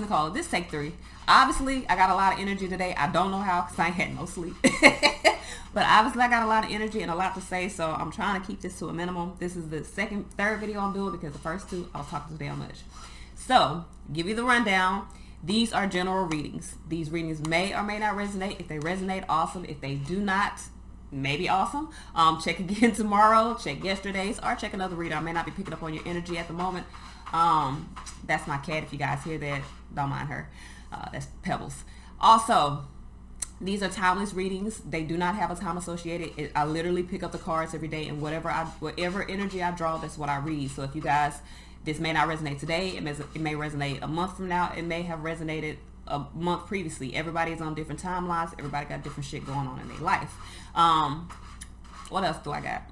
Neecola, this take 3. Obviously, I got a lot of energy today. I don't know how because I ain't had no sleep. But obviously, I got a lot of energy and a lot to say, so I'm trying to keep this to a minimum. This is the third video I'm doing because the first 2, I was talking too damn much. So, give you the rundown. These are general readings. These readings may or may not resonate. If they resonate, awesome. If they do not, maybe awesome. Check again tomorrow. Check yesterday's, or check another reader. I may not be picking up on your energy at the moment. That's my cat. If you guys hear that, don't mind her. That's Pebbles. Also, these are timeless readings. They do not have a time associated. I literally pick up the cards every day, and whatever energy I draw, that's what I read. So if you guys, this may not resonate today, it may resonate a month from now, it may have resonated a month previously. Everybody's on different timelines. Everybody got different shit going on in their life. What else do I got?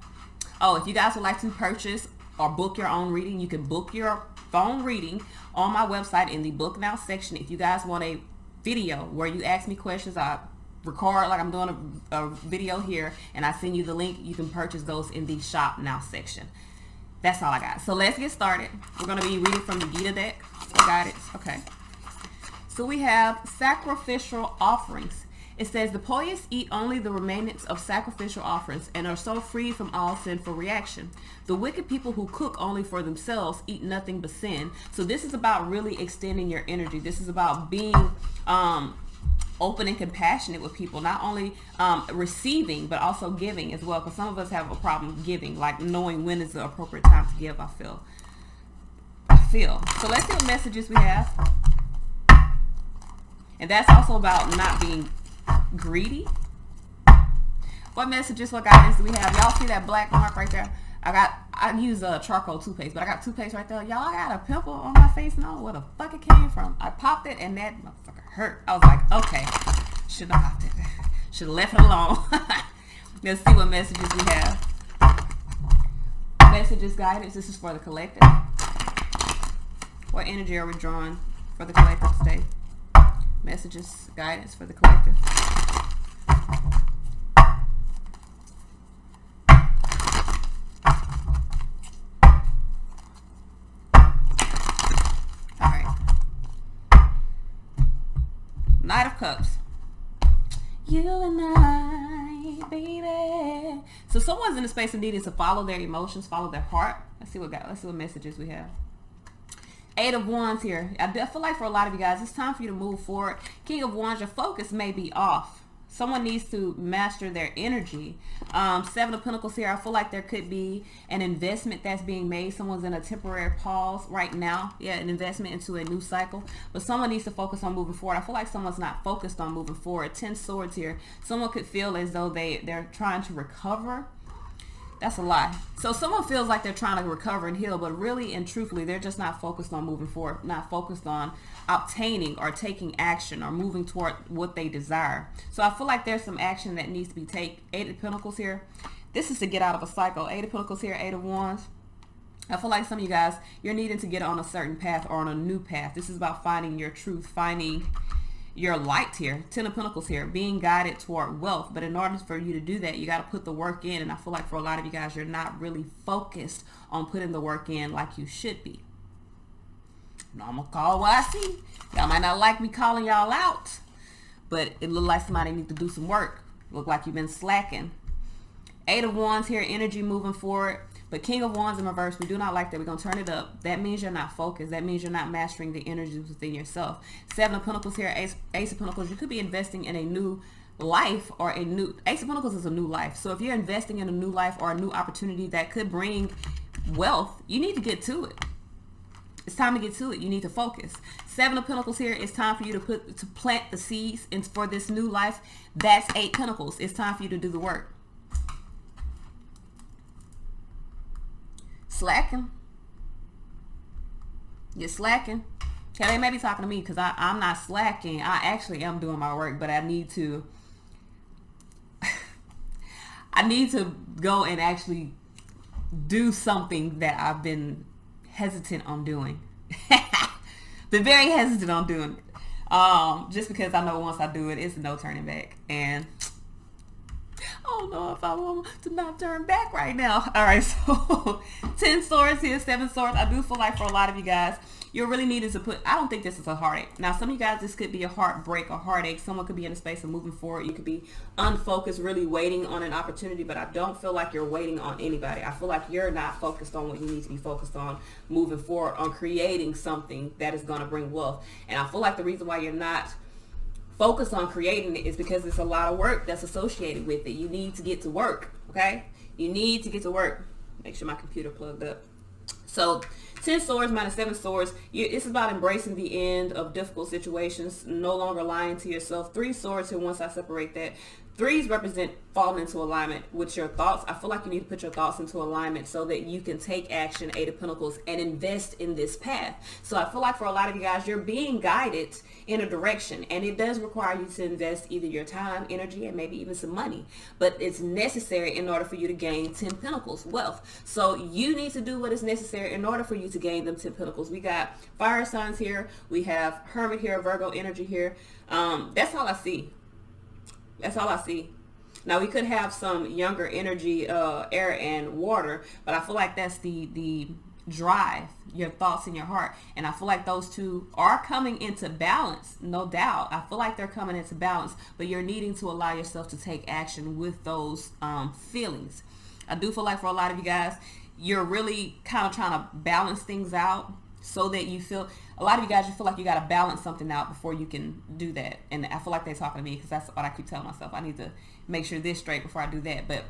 Oh, if you guys would like to purchase or book your own reading, you can book your phone reading on my website in the book now section. If you guys want a video where you ask me questions, I record like I'm doing a video here, and I send you the link. You can purchase those in the shop now section. That's all I got. So let's get started. We're going to be reading from the Gita deck for guidance. Okay. So we have sacrificial offerings. It says the pious eat only the remainants of sacrificial offerings and are so free from all sinful reaction. The wicked people who cook only for themselves eat nothing but sin. So this is about really extending your energy. This is about being open and compassionate with people, not only receiving but also giving as well, because some of us have a problem giving, like knowing when is the appropriate time to give. I feel so let's see what messages we have, and that's also about not being greedy. What messages, what guidance do we have? Y'all see that black mark right there? I use a charcoal toothpaste, but I got toothpaste right there. Y'all, I got a pimple on my face and I don't know where the fuck it came from. I popped it and that motherfucker hurt. I was like, okay, should have popped it. Should have left it alone. Let's see what messages we have. Messages, guidance. This is for the collective. What energy are we drawing for the collective today? Messages, guidance for the collective. Knight of Cups. You and I, baby. So someone's in a space of needing to follow their emotions, follow their heart. Let's see what messages we have. 8 of Wands here. I feel like for a lot of you guys, it's time for you to move forward. King of Wands, your focus may be off. Someone needs to master their energy. 7 of Pentacles here. I feel like there could be an investment that's being made. Someone's in a temporary pause right now. Yeah, an investment into a new cycle. But someone needs to focus on moving forward. I feel like someone's not focused on moving forward. 10 Swords here. Someone could feel as though they're trying to recover. That's a lie. So someone feels like they're trying to recover and heal, but really and truthfully, they're just not focused on moving forward, not focused on obtaining or taking action or moving toward what they desire. So I feel like there's some action that needs to be taken. 8 of Pentacles here. This is to get out of a cycle. 8 of Pentacles here, 8 of Wands. I feel like some of you guys, you're needing to get on a certain path or on a new path. This is about finding your truth, finding your light here. 10 of Pentacles here, being guided toward wealth. But in order for you to do that, you got to put the work in. And I feel like for a lot of you guys, you're not really focused on putting the work in like you should be. No, I'm going to call what I see. Y'all might not like me calling y'all out, but it look like somebody needs to do some work. Look like you've been slacking. 8 of Wands here, energy moving forward. But King of Wands in reverse, we do not like that. We're going to turn it up. That means you're not focused. That means you're not mastering the energies within yourself. 7 of Pentacles here, Ace of Pentacles. You could be investing in a new life or a new... Ace of Pentacles is a new life. So if you're investing in a new life or a new opportunity that could bring wealth, you need to get to it. It's time to get to it. You need to focus. 7 of Pentacles here. It's time for you to plant the seeds for this new life. That's 8 Pentacles. It's time for you to do the work. Slacking. You're slacking. Okay, they may be talking to me because I'm not slacking. I actually am doing my work, but I need to go and actually do something that I've been hesitant on doing. Been very hesitant on doing it. Just because I know once I do it, it's no turning back. And don't know if I want to not turn back right now. All right, so 10 swords here, 7 swords. I do feel like for a lot of you guys, you're really needing to put, I don't think this is a heartache. Now, some of you guys, this could be a heartbreak or heartache. Someone could be in a space of moving forward. You could be unfocused, really waiting on an opportunity, but I don't feel like you're waiting on anybody. I feel like you're not focused on what you need to be focused on moving forward, on creating something that is going to bring wealth. And I feel like the reason why you're not focused on creating it is because there's a lot of work that's associated with it. You need to get to work, okay? You need to get to work. Make sure my computer plugged up. So 10 swords minus 7 swords. It's about embracing the end of difficult situations, no longer lying to yourself. 3 swords here, once I separate that. 3s represent falling into alignment with your thoughts. I feel like you need to put your thoughts into alignment so that you can take action, 8 of Pentacles, and invest in this path. So I feel like for a lot of you guys, you're being guided in a direction, and it does require you to invest either your time, energy, and maybe even some money. But it's necessary in order for you to gain 10 Pentacles wealth. So you need to do what is necessary in order for you to gain them 10 Pentacles. We got fire signs here. We have Hermit here, Virgo energy here. That's all I see. That's all I see. Now we could have some younger energy, air and water, but I feel like that's the drive, your thoughts in your heart. And I feel like those two are coming into balance, no doubt. I feel like they're coming into balance, but you're needing to allow yourself to take action with those feelings. I do feel like for a lot of you guys, you're really kind of trying to balance things out so that you feel, a lot of you guys, you feel like you got to balance something out before you can do that. And I feel like they're talking to me because that's what I keep telling myself. I need to make sure this straight before I do that. But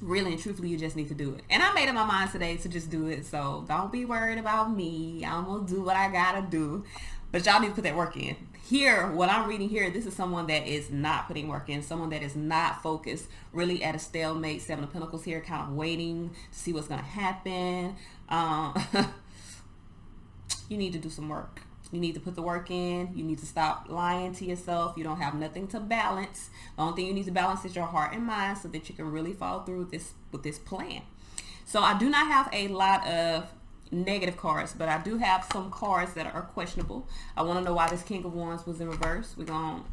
really and truthfully, you just need to do it. And I made up my mind today to just do it. So don't be worried about me. I'm going to do what I got to do. But y'all need to put that work in. Here, what I'm reading here, this is someone that is not putting work in. Someone that is not focused, really at a stalemate. 7 of Pentacles here, kind of waiting to see what's going to happen. You need to do some work. You need to put the work in. You need to stop lying to yourself. You don't have nothing to balance. The only thing you need to balance is your heart and mind so that you can really follow through with this plan. So I do not have a lot of negative cards, but I do have some cards that are questionable. I want to know why this King of Wands was in reverse. We're going to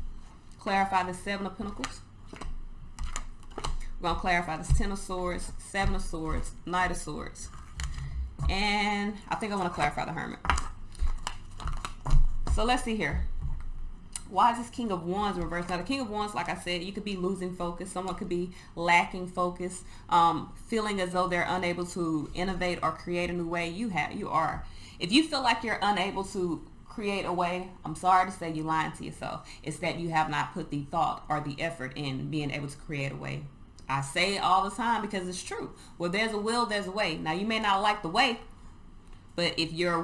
clarify the 7 of Pentacles. We're going to clarify this 10 of Swords, 7 of Swords, Knight of Swords. And I think I want to clarify the Hermit. So let's see here. Why is this King of Wands reversed? Now the King of Wands, like I said, you could be losing focus. Someone could be lacking focus, feeling as though they're unable to innovate or create a new way. You are. If you feel like you're unable to create a way, I'm sorry to say you're lying to yourself. It's that you have not put the thought or the effort in being able to create a way. I say it all the time because it's true. Where there's a will, there's a way. Now you may not like the way, but if your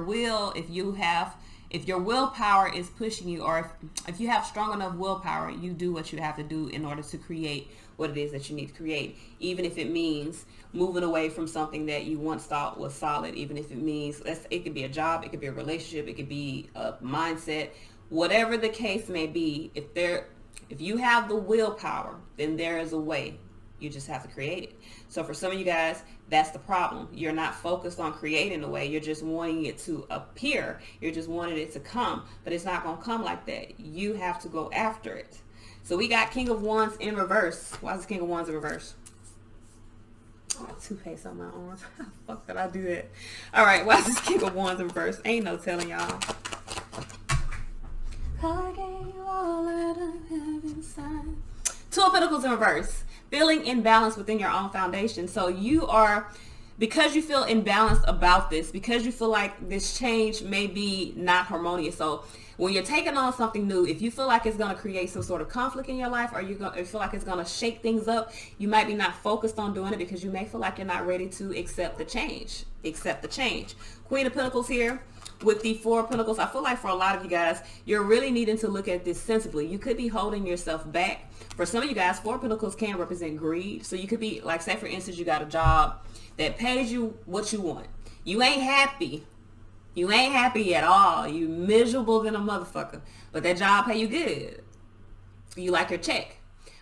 willpower is pushing you, or if you have strong enough willpower, you do what you have to do in order to create what it is that you need to create. Even if it means moving away from something that you once thought was solid, even if it means, it could be a job, it could be a relationship, it could be a mindset, whatever the case may be. If you have the willpower, then there is a way. You just have to create it. So for some of you guys, that's the problem. You're not focused on creating a way. You're just wanting it to appear. You're just wanting it to come. But it's not going to come like that. You have to go after it. So we got King of Wands in reverse. Why is this King of Wands in reverse? Oh, toothpaste on my arms. How the fuck did I do that? All right, why is this King of Wands in reverse? Ain't no telling y'all. I gave you all that I have inside. 2 of Pentacles in reverse. Feeling imbalanced within your own foundation. So you are, because you feel imbalanced about this, because you feel like this change may be not harmonious. So when you're taking on something new, if you feel like it's going to create some sort of conflict in your life, or you feel like it's going to shake things up, you might be not focused on doing it because you may feel like you're not ready to accept the change. Accept the change. Queen of Pentacles here. With the 4 of Pentacles, I feel like for a lot of you guys, you're really needing to look at this sensibly. You could be holding yourself back. For some of you guys, 4 of Pentacles can represent greed. So you could be, like, say for instance, you got a job that pays you what you want. You ain't happy. You ain't happy at all. You miserable than a motherfucker. But that job pay you good. You like your check.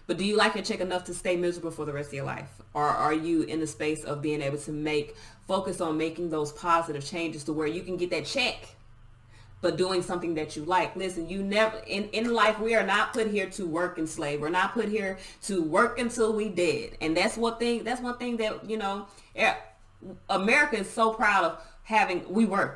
But do you like your check enough to stay miserable for the rest of your life? Or are you in the space of being able to focus on making those positive changes to where you can get that check, but doing something that you like. Listen, you never, in life, we are not put here to work and slave. We're not put here to work until we dead. And that's one thing that, you know, America is so proud of having. We work.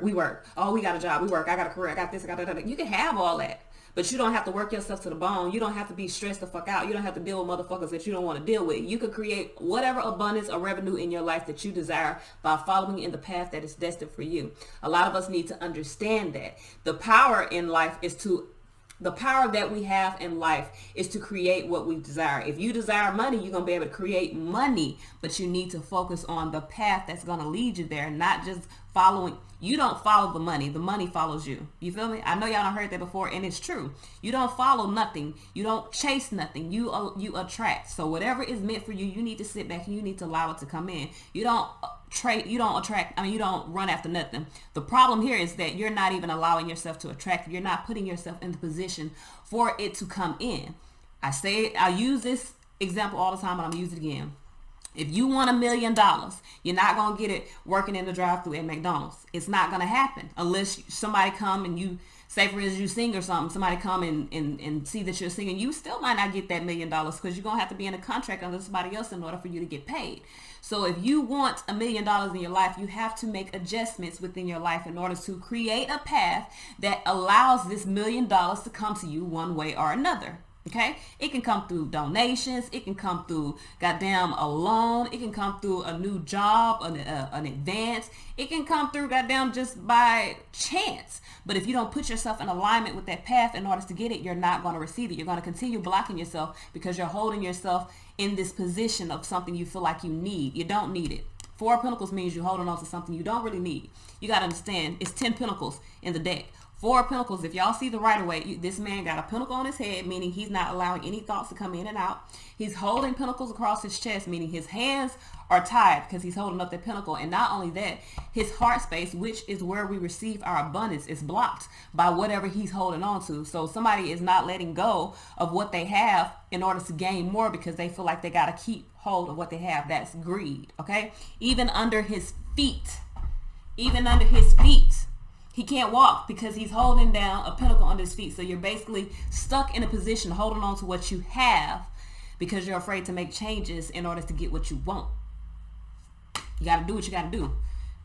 Oh, we got a job. We work. I got a career. I got this. I got that. You can have all that, but you don't have to work yourself to the bone. You don't have to be stressed the fuck out. You don't have to deal with motherfuckers that you don't want to deal with. You can create whatever abundance or revenue in your life that you desire by following in the path that is destined for you. A lot of us need to understand that the power in life is to the power that we have in life is to create what we desire. If you desire money, you're going to be able to create money, but you need to focus on the path that's going to lead you there, not just following. You don't follow the money follows you. You feel me? I know y'all done heard that before, and it's true. You don't follow nothing. You don't chase nothing. You attract. So whatever is meant for you, you need to sit back and you need to allow it to come in. You don't run after nothing. The problem here is that you're not even allowing yourself to attract. You're not putting yourself in the position for it to come in. I use this example all the time, but I'm gonna use it again. If you want $1 million, you're not going to get it working in the drive-thru at McDonald's. It's not going to happen unless somebody come and you, say for instance, you sing or something, somebody come and see that you're singing. You still might not get that $1 million because you're going to have to be in a contract under somebody else in order for you to get paid. So if you want $1 million in your life, you have to make adjustments within your life in order to create a path that allows this $1 million to come to you one way or another. Okay, it can come through donations. It can come through goddamn a loan. It can come through a new job, an advance. It can come through goddamn just by chance. But if you don't put yourself in alignment with that path in order to get it, you're not going to receive it. You're going to continue blocking yourself because you're holding yourself in this position of something you feel like you need. You don't need it. 4 of Pentacles means you're holding on to something you don't really need. You got to understand, it's 10 Pentacles in the deck. 4 of Pentacles, if y'all see the Rider-Waite, this man got a pentacle on his head, meaning he's not allowing any thoughts to come in and out. He's holding pentacles across his chest, meaning his hands are tied because he's holding up that pentacle. And not only that, his heart space, which is where we receive our abundance, is blocked by whatever he's holding on to. So somebody is not letting go of what they have in order to gain more because they feel like they got to keep hold of what they have. That's greed, okay? Even under his feet, he can't walk because he's holding down a pentacle under his feet. So you're basically stuck in a position holding on to what you have because you're afraid to make changes in order to get what you want. You got to do what you got to do.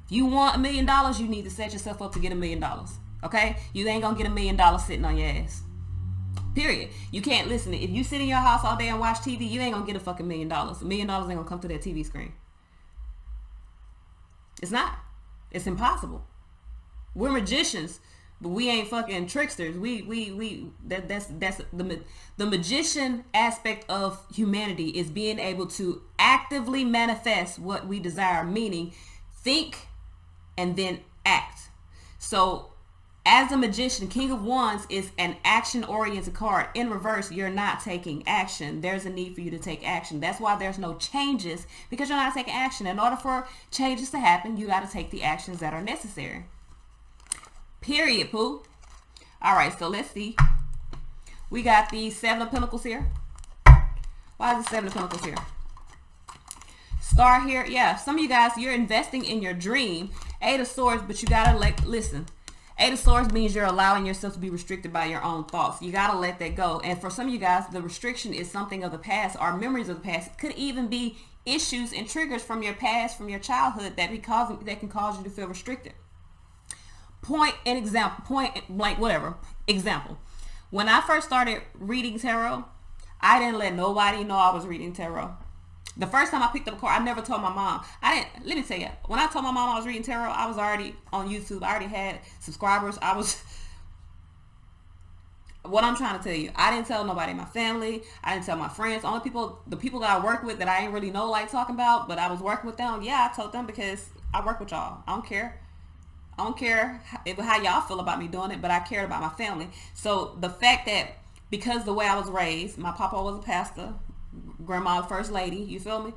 If you want $1 million, you need to set yourself up to get $1 million. Okay? You ain't going to get $1 million sitting on your ass. Period. You can't listen. If you sit in your house all day and watch TV, you ain't going to get a fucking $1 million. $1 million ain't going to come to that TV screen. It's not. It's impossible. We're magicians, but we ain't fucking tricksters. That's the magician aspect of humanity is being able to actively manifest what we desire, meaning think and then act. So as a magician, King of Wands is an action-oriented card. In reverse, you're not taking action. There's a need for you to take action. That's why there's no changes, because you're not taking action. In order for changes to happen, you got to take the actions that are necessary. Period, poo. All right, so let's see. We got the 7 of Pentacles here. Why is the 7 of Pentacles here? Star here. Yeah, some of you guys, you're investing in your dream. 8 of Swords, but you got to listen. 8 of Swords means you're allowing yourself to be restricted by your own thoughts. You got to let that go. And for some of you guys, the restriction is something of the past or memories of the past. It could even be issues and triggers from your past, from your childhood that can cause you to feel restricted. Example. When I first started reading tarot, I didn't let nobody know I was reading tarot. The first time I picked up a card, I never told my mom. Let me tell you, when I told my mom I was reading tarot, I was already on YouTube. I already had subscribers. What I'm trying to tell you, I didn't tell nobody in my family. I didn't tell my friends. The people that I work with that I ain't really know like talking about, but I was working with them. Yeah, I told them because I work with y'all. I don't care how y'all feel about me doing it, but I cared about my family. So the fact that because the way I was raised, my papa was a pastor, grandma first lady, you feel me,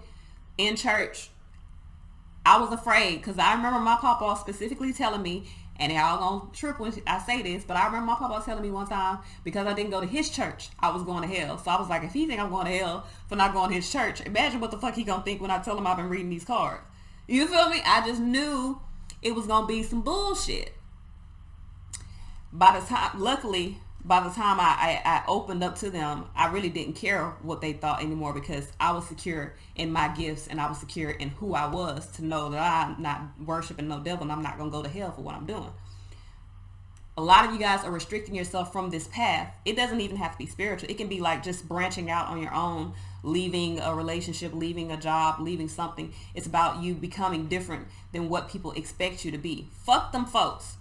in church, I was afraid because I remember my papa specifically telling me, and y'all gonna trip when I say this, but I remember my papa telling me one time because I didn't go to his church, I was going to hell. So I was like, if he think I'm going to hell for not going to his church, imagine what the fuck he gonna think when I tell him I've been reading these cards. You feel me? I just knew it was gonna be some bullshit. Luckily, by the time I opened up to them, I really didn't care what they thought anymore, because I was secure in my gifts, and I was secure in who I was, to know that I'm not worshiping no devil, and I'm not going to go to hell for what I'm doing. A lot of you guys are restricting yourself from this path. It doesn't even have to be spiritual. It can be like just branching out on your own, leaving a relationship, leaving a job, leaving something. It's about you becoming different than what people expect you to be. Fuck them folks.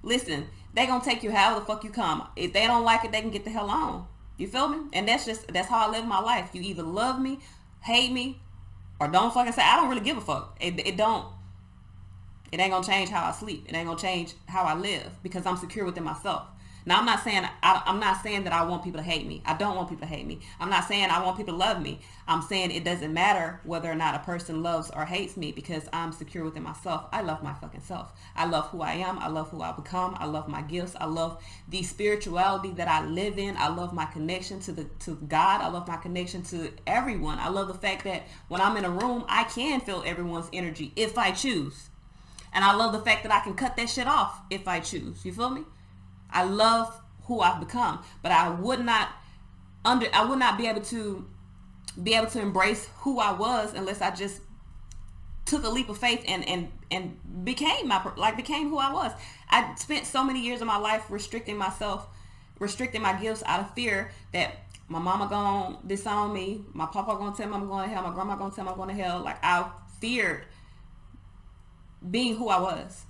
Listen, they gonna take you however the fuck you come. If they don't like it, they can get the hell on. You feel me? And that's how I live my life. You either love me, hate me, or don't fucking say, I don't really give a fuck. It ain't gonna change how I sleep. It ain't gonna change how I live, because I'm secure within myself. Now, I'm not saying that I want people to hate me. I don't want people to hate me. I'm not saying I want people to love me. I'm saying it doesn't matter whether or not a person loves or hates me, because I'm secure within myself. I love my fucking self. I love who I am. I love who I become. I love my gifts. I love the spirituality that I live in. I love my connection to God. I love my connection to everyone. I love the fact that when I'm in a room, I can feel everyone's energy if I choose. And I love the fact that I can cut that shit off if I choose. You feel me? I love who I've become, but I would not be able to embrace who I was unless I just took a leap of faith and became who I was. I spent so many years of my life restricting my gifts out of fear that my mama gonna disown me, my papa gonna tell me I'm going to hell, my grandma gonna tell me I'm going to hell. Like, I feared being who I was.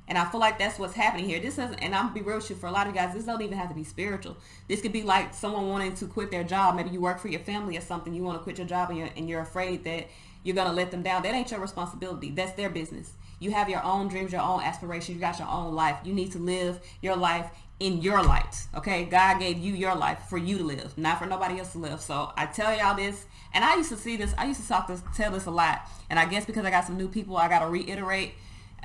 And I feel like that's what's happening here. This doesn't, and I'm gonna be real with you, for a lot of you guys, this don't even have to be spiritual. This could be like someone wanting to quit their job. Maybe you work for your family or something. You want to quit your job, and you're afraid that you're gonna let them down. That ain't your responsibility. That's their business. You have your own dreams, your own aspirations. You got your own life. You need to live your life in your light. Okay, God gave you your life for you to live, not for nobody else to live. So I tell y'all this, and I used to see this. I used to tell this a lot, and I guess because I got some new people, I gotta reiterate.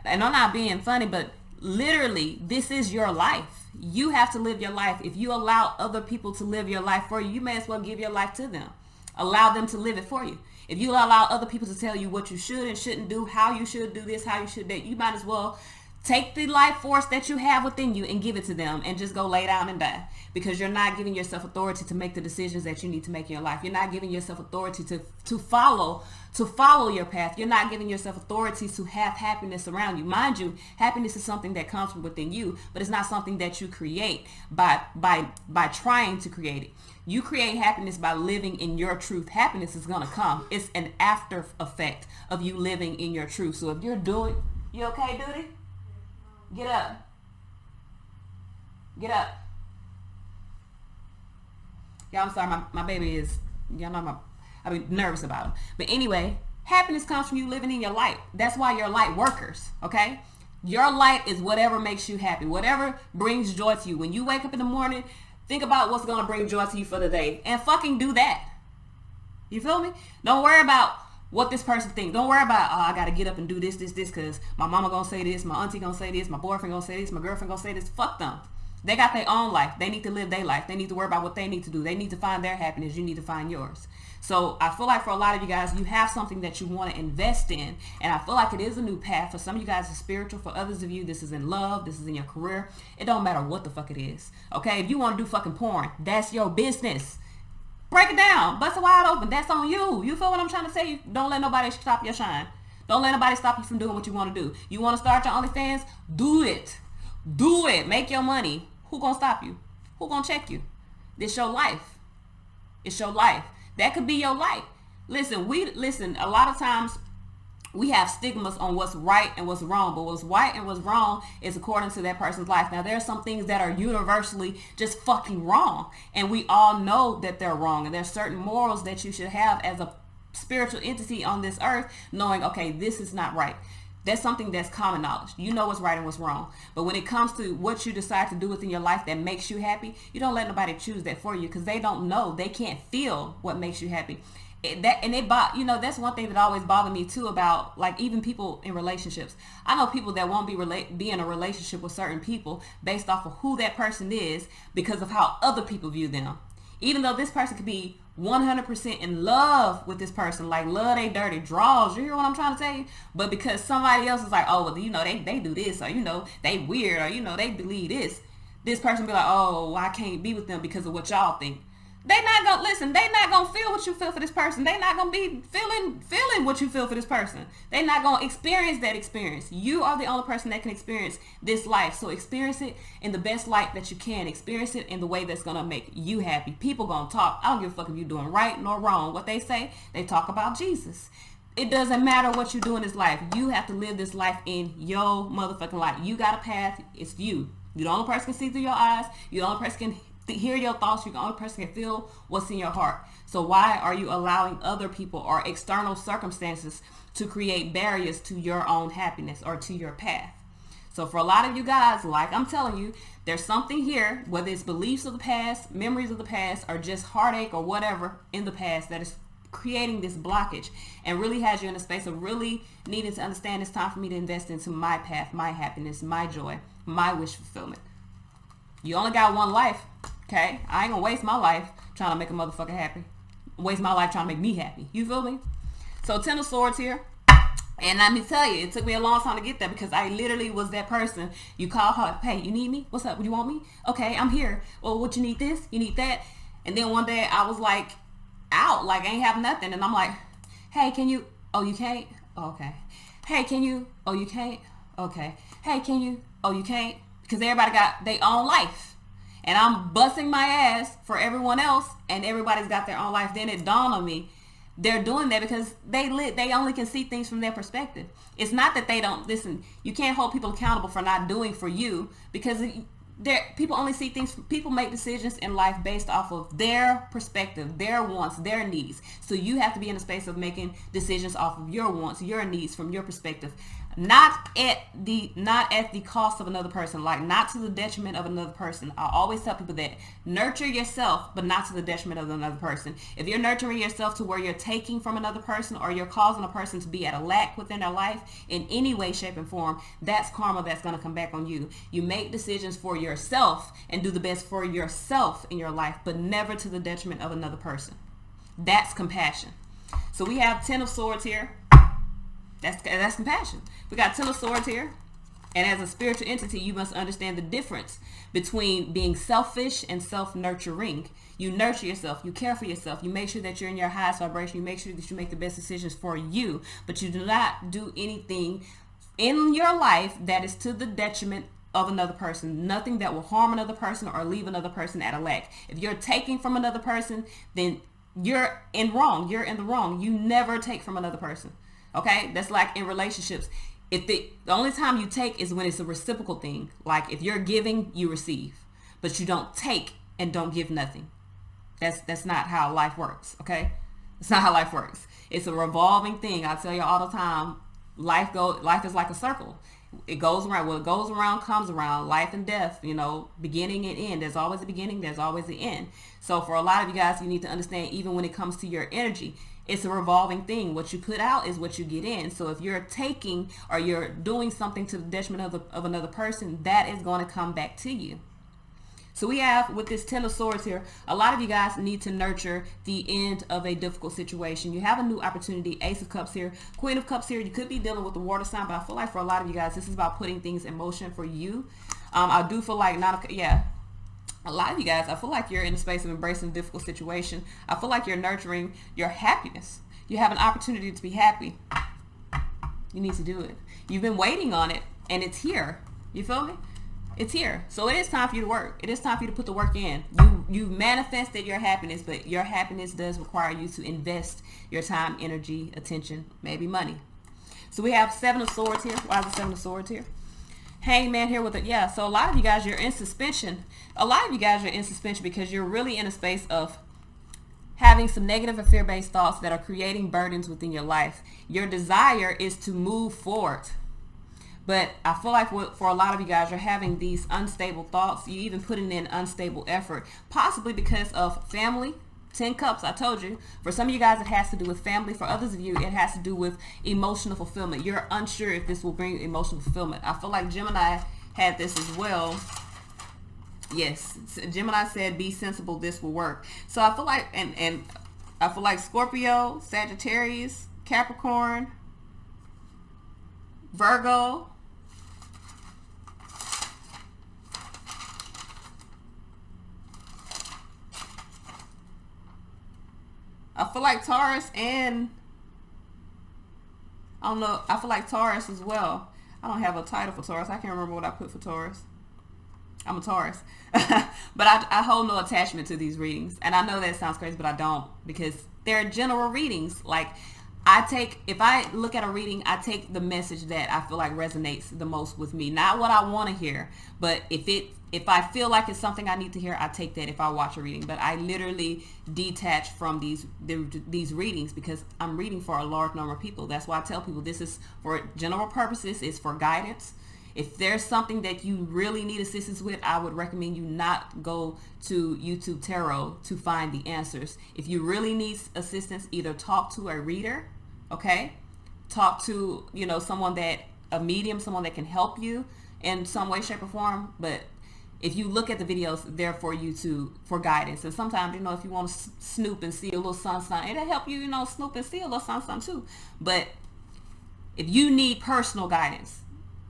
And I'm not being funny, but literally, this is your life. You have to live your life. If you allow other people to live your life for you, you may as well give your life to them. Allow them to live it for you. If you allow other people to tell you what you should and shouldn't do, how you should do this, how you should that, you might as well take the life force that you have within you and give it to them, and just go lay down and die, because you're not giving yourself authority to make the decisions that you need to make in your life. You're not giving yourself authority to follow your path. You're not giving yourself authority to have happiness around you. Mind you, happiness is something that comes from within you, but it's not something that you create by trying to create it. You create happiness by living in your truth. Happiness is gonna come. It's an after effect of you living in your truth. So if you're doing, you okay, Duty? Get up. Get up. Y'all, I'm sorry, my baby is, y'all know I be nervous about him. But anyway, happiness comes from you living in your light. That's why you're light workers, okay? Your light is whatever makes you happy, whatever brings joy to you. When you wake up in the morning, think about what's going to bring joy to you for the day, and fucking do that. You feel me? Don't worry about what this person thinks. Don't worry about, oh, I got to get up and do this, because my mama going to say this, my auntie going to say this, my boyfriend going to say this, my girlfriend going to say this. Fuck them. They got their own life. They need to live their life. They need to worry about what they need to do. They need to find their happiness. You need to find yours. So I feel like for a lot of you guys, you have something that you want to invest in. And I feel like it is a new path. For some of you guys, it's spiritual. For others of you, this is in love. This is in your career. It don't matter what the fuck it is. Okay? If you want to do fucking porn, that's your business. Break it down. Bust it wide open. That's on you. You feel what I'm trying to say? Don't let nobody stop your shine. Don't let nobody stop you from doing what you want to do. You want to start your OnlyFans? Do it. Do it. Make your money. Who gonna stop you? Who gonna check you? This your life. It's your life. That could be your life. Listen, a lot of times we have stigmas on what's right and what's wrong, but what's right and what's wrong is according to that person's life. Now, there are some things that are universally just fucking wrong, and we all know that they're wrong, and there's certain morals that you should have as a spiritual entity on this earth, knowing, okay, this is not right. That's something that's common knowledge. You know what's right and what's wrong. But when it comes to what you decide to do within your life that makes you happy, you don't let nobody choose that for you, because they don't know. They can't feel what makes you happy. That's one thing that always bothered me too about, like, even people in relationships. I know people that won't be in a relationship with certain people based off of who that person is because of how other people view them. Even though this person could be 100% in love with this person, like love they dirty draws, you hear what I'm trying to tell you? But because somebody else is like, oh, well, you know, they do this, or, you know, they weird, or, you know, they believe this person be like, oh, well, I can't be with them because of what y'all think. They not gonna listen. They not gonna feel what you feel for this person. They not gonna be feeling what you feel for this person. They not gonna experience that experience. You are the only person that can experience this life. So experience it in the best light that you can. Experience it in the way that's gonna make you happy. People gonna talk. I don't give a fuck if you're doing right nor wrong. What they say, they talk about Jesus. It doesn't matter what you do in this life. You have to live this life in your motherfucking life. You got a path. It's you. You're the only person can see through your eyes. You're the only person can hear your thoughts. You're the only person can feel what's in your heart. So why are you allowing other people or external circumstances to create barriers to your own happiness or to your path? So for a lot of you guys, like I'm telling you, there's something here, whether it's beliefs of the past, memories of the past, or just heartache or whatever in the past that is creating this blockage and really has you in a space of really needing to understand it's time for me to invest into my path, my happiness, my joy, my wish fulfillment. You only got one life. Okay, I ain't gonna waste my life trying to make a motherfucker happy. Waste my life trying to make me happy. You feel me? So 10 of Swords here. And let me tell you, it took me a long time to get there because I literally was that person. You call her, hey, you need me? What's up? You want me? Okay, I'm here. Well, what you need this? You need that? And then one day I was like out, like I ain't have nothing. And I'm like, hey, can you? Oh, you can't? Oh, okay. Hey, can you? Oh, you can't? Okay. Hey, can you? Oh, you can't? Because everybody got their own life. And I'm busting my ass for everyone else, and everybody's got their own life. Then it dawned on me, they're doing that because they only can see things from their perspective. It's not that they don't listen. You can't hold people accountable for not doing for you because people only see things. People make decisions in life based off of their perspective, their wants, their needs. So you have to be in a space of making decisions off of your wants, your needs, from your perspective. Not at the cost of another person, like not to the detriment of another person. I always tell people that nurture yourself, but not to the detriment of another person. If you're nurturing yourself to where you're taking from another person or you're causing a person to be at a lack within their life in any way, shape, and form, that's karma that's going to come back on you. You make decisions for yourself and do the best for yourself in your life, but never to the detriment of another person. That's compassion. So we have 10 of Swords here. That's compassion. We got 10 of Swords here. And as a spiritual entity, you must understand the difference between being selfish and self-nurturing. You nurture yourself. You care for yourself. You make sure that you're in your highest vibration. You make sure that you make the best decisions for you. But you do not do anything in your life that is to the detriment of another person. Nothing that will harm another person or leave another person at a lack. If you're taking from another person, then you're in wrong. You're in the wrong. You never take from another person. Okay, that's like in relationships. If the only time you take is when it's a reciprocal thing. Like if you're giving, you receive, but you don't take and don't give nothing. That's not how life works. Okay, it's not how life works. It's a revolving thing. I tell you all the time. Life is like a circle. It goes around. What goes around comes around. Life and death. You know, beginning and end. There's always a beginning. There's always an end. So for a lot of you guys, you need to understand. Even when it comes to your energy, it's a revolving thing. What you put out is what you get in. So if you're taking or you're doing something to the detriment of another person, that is going to come back to you. So we have, with this 10 of Swords here, a lot of you guys need to nurture the end of a difficult situation. You have a new opportunity. Ace of Cups here. Queen of Cups here. You could be dealing with the water sign, but I feel like for a lot of you guys, this is about putting things in motion for you. I do feel like a lot of you guys, I feel like you're in a space of embracing a difficult situation. I feel like you're nurturing your happiness. You have an opportunity to be happy. You need to do it. You've been waiting on it, and it's here. You feel me? It's here. So it is time for you to work. It is time for you to put the work in. You manifested your happiness, but your happiness does require you to invest your time, energy, attention, maybe money. So we have 7 of Swords here. Why is the 7 of Swords here? Hangman here with it. Yeah, so a lot of you guys, you're in suspension. A lot of you guys are in suspension because you're really in a space of having some negative or fear-based thoughts that are creating burdens within your life. Your desire is to move forward. But I feel like for a lot of you guys, you're having these unstable thoughts. You're even putting in unstable effort, possibly because of family. 10 Cups, I told you. For some of you guys, it has to do with family. For others of you, it has to do with emotional fulfillment. You're unsure if this will bring emotional fulfillment. I feel like Gemini had this as well. Yes, Gemini said, "Be sensible. This will work." So I feel like, and I feel like Scorpio, Sagittarius, Capricorn, Virgo. I feel like Taurus and I don't know. I feel like Taurus as well. I don't have a title for Taurus. I can't remember what I put for Taurus. I'm a Taurus. But I hold no attachment to these readings. And I know that sounds crazy, but I don't, because they're general readings. Like, if I look at a reading, I take the message that I feel like resonates the most with me. Not what I want to hear, but if I feel like it's something I need to hear, I take that if I watch a reading. But I literally detach from these readings because I'm reading for a large number of people. That's why I tell people this is for general purposes. It's for guidance. If there's something that you really need assistance with, I would recommend you not go to YouTube Tarot to find the answers. If you really need assistance, either talk to a reader, okay? Talk to, someone a medium, someone that can help you in some way, shape, or form. But if you look at the videos, they're for for guidance. And sometimes, if you want to snoop and see a little sun, it'll help you, snoop and see a little sun too. But if you need personal guidance,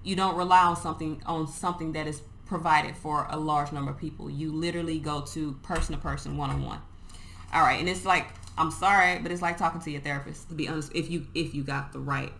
you don't rely on something that is provided for a large number of people. You literally go to person, one-on-one. All right, and it's like, I'm sorry, but it's like talking to your therapist, to be honest, if you got the right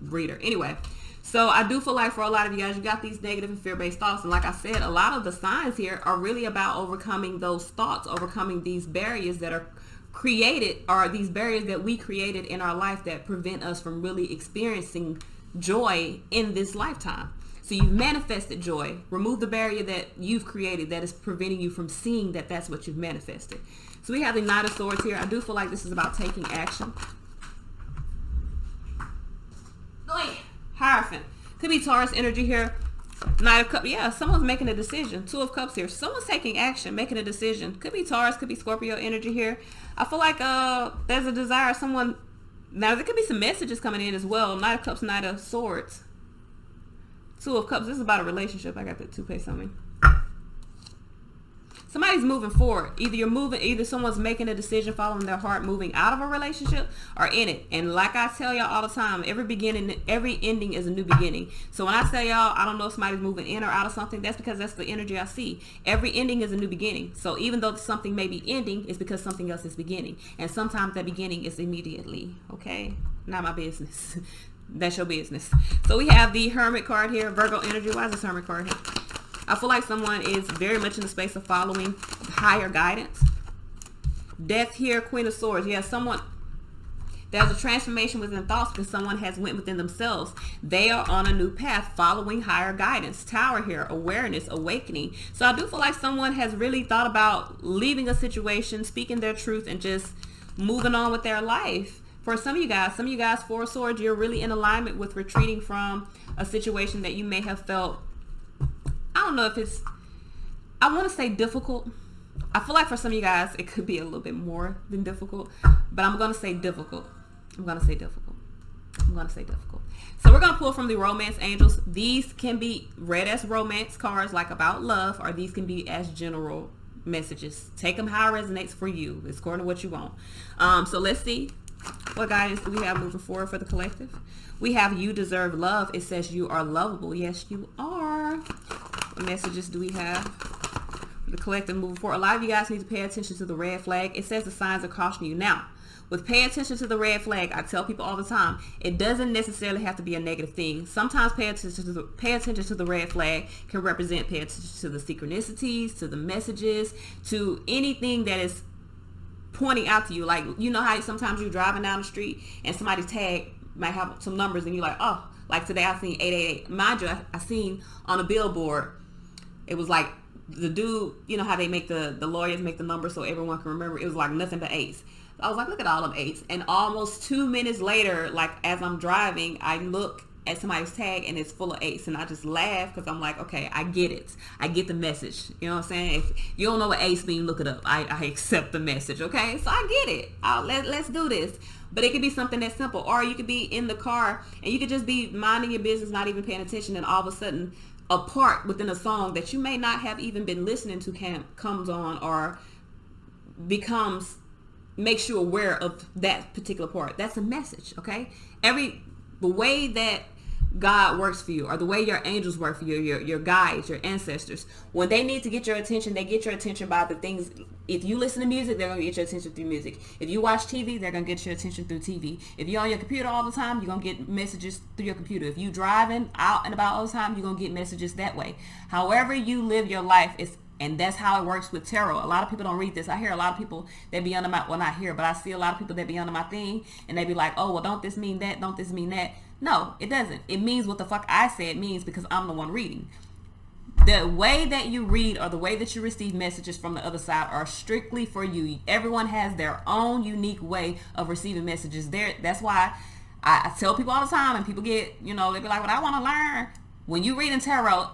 reader. Anyway, so I do feel like for a lot of you guys, you got these negative and fear-based thoughts. And like I said, a lot of the signs here are really about overcoming those thoughts, overcoming these barriers that are created, or these barriers that we created in our life that prevent us from really experiencing joy in this lifetime. So you've manifested joy. Remove the barrier that you've created that is preventing you from seeing that that's what you've manifested. So we have the Knight of Swords here. I do feel like this is about taking action. Hierophant. Could be Taurus energy here. Knight of Cups. Yeah, someone's making a decision. Two of Cups here. Someone's taking action, making a decision. Could be Taurus, could be Scorpio energy here. I feel like there's a desire. Someone. Now, there could be some messages coming in as well. Knight of Cups, Knight of Swords. Two of Cups. This is about a relationship. I got the toupee on me. Somebody's moving forward. Either someone's making a decision, following their heart, moving out of a relationship, or in it. And like I tell y'all all the time, every ending is a new beginning. So when I tell y'all, I don't know if somebody's moving in or out of something, that's because that's the energy I see. Every ending is a new beginning. So even though something may be ending, it's because something else is beginning. And sometimes that beginning is immediately. Okay? Not my business. That's your business. So we have the Hermit card here, Virgo energy. Why is this Hermit card here? I feel like someone is very much in the space of following higher guidance. Death here, Queen of Swords. Yeah, there's a transformation within thoughts because someone has went within themselves. They are on a new path following higher guidance. Tower here, awareness, awakening. So I do feel like someone has really thought about leaving a situation, speaking their truth, and just moving on with their life. For some of you guys, Four of Swords, you're really in alignment with retreating from a situation that you may have felt, I don't know if it's, I want to say difficult. I feel like for some of you guys, it could be a little bit more than difficult, but I'm going to say difficult. So we're going to pull from the Romance Angels. These can be read as romance cards, like about love, or these can be as general messages. Take them how it resonates for you. It's according to what you want. So let's see. What guidance do we have moving forward for the collective? We have you deserve love. It says you are lovable. Yes, you are. What messages do we have for the collective moving forward? A lot of you guys need to pay attention to the red flag. It says the signs are cautioning you. Now, with pay attention to the red flag, I tell people all the time, it doesn't necessarily have to be a negative thing. Sometimes pay attention to the red flag can represent pay attention to the synchronicities, to the messages, to anything that is pointing out to you. Like, you know how sometimes you're driving down the street and somebody's tag might have some numbers and you're like, oh, like today I seen 888. Mind you, I seen on a billboard, it was like the dude, you know how they make the lawyers make the numbers so everyone can remember. It was like nothing but eights. I was like, look at all them eights. And almost 2 minutes later, like as I'm driving, I look at somebody's tag and it's full of eights, and I just laugh because I'm like, okay, I get it. I get the message. You know what I'm saying? If you don't know what eights mean, look it up. I accept the message. Okay, so I get it. Let's do this. But it could be something that's simple, or you could be in the car and you could just be minding your business, not even paying attention, and all of a sudden a part within a song that you may not have even been listening to comes on or makes you aware of that particular part. That's a message, okay? The way that God works for you, or the way your angels work for you, your guides, your ancestors, when they need to get your attention, they get your attention by the things. If you listen to music, they're going to get your attention through music. If you watch TV, they're going to get your attention through TV. If you're on your computer all the time, you're going to get messages through your computer. If you're driving out and about all the time, you're going to get messages that way. However you live your life is. And that's how it works with tarot. A lot of people don't read this. I hear a lot of people that be under my, well, not here, but I see a lot of people that be under my thing, and they be like, oh, well, don't this mean that? Don't this mean that? No, it doesn't. It means what the fuck I say it means, because I'm the one reading. The way that you read or the way that you receive messages from the other side are strictly for you. Everyone has their own unique way of receiving messages. That's why I tell people all the time, and people get, they be like, well, I want to learn. When you read in tarot,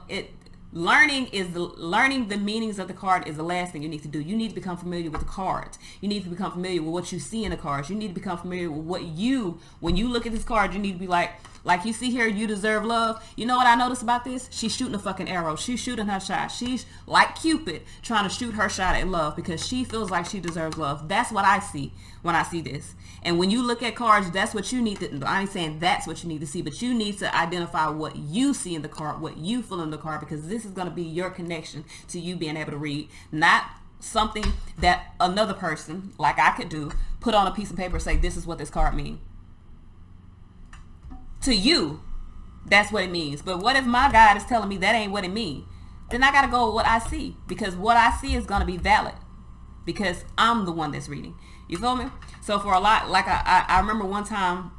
learning the meanings of the card is the last thing you need to do. You need to become familiar with the cards. You need to become familiar with what you see in the cards. You need to become familiar with when you look at this card, you need to be like you see here, you deserve love. You know what I noticed about this? She's shooting a fucking arrow. She's shooting her shot. She's like Cupid trying to shoot her shot at love because she feels like she deserves love. That's what I see when I see this. And when you look at cards, that's what you need to, I ain't saying that's what you need to see, but you need to identify what you see in the card, what you feel in the card, because this is going to be your connection to you being able to read, not something that another person, like I could do, put on a piece of paper and say, this is what this card means. To you, that's what it means. But what if my guide is telling me that ain't what it means? Then I got to go with what I see, because what I see is going to be valid because I'm the one that's reading. You feel me? So for a lot, like I remember one time,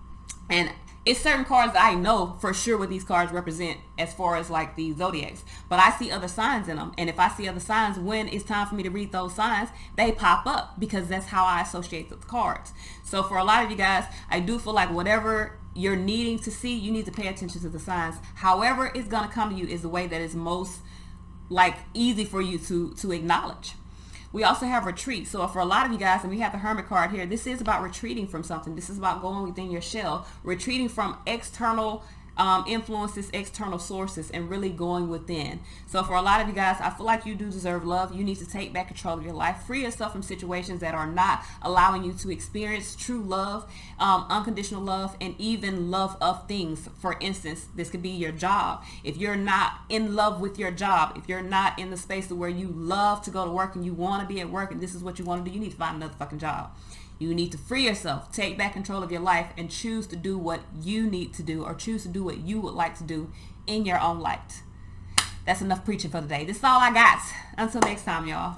and it's certain cards that I know for sure what these cards represent as far as like the zodiacs, but I see other signs in them, and if I see other signs, when it's time for me to read those signs, they pop up because that's how I associate the cards. So for a lot of you guys, I do feel like whatever you're needing to see, you need to pay attention to the signs. However it's going to come to you is the way that is most like easy for you to acknowledge. We also have retreat. So for a lot of you guys, and we have the Hermit card here, this is about retreating from something. This is about going within your shell, retreating from external influences, external sources, and really going within. So for a lot of you guys, I feel like you do deserve love. You need to take back control of your life, free yourself from situations that are not allowing you to experience true love, unconditional love, and even love of things. For instance, this could be your job. If you're not in love with your job, if you're not in the space where you love to go to work and you want to be at work and this is what you want to do, you need to find another fucking job. You need to free yourself, take back control of your life, and choose to do what you need to do, or choose to do what you would like to do in your own light. That's enough preaching for today. This is all I got. Until next time, y'all.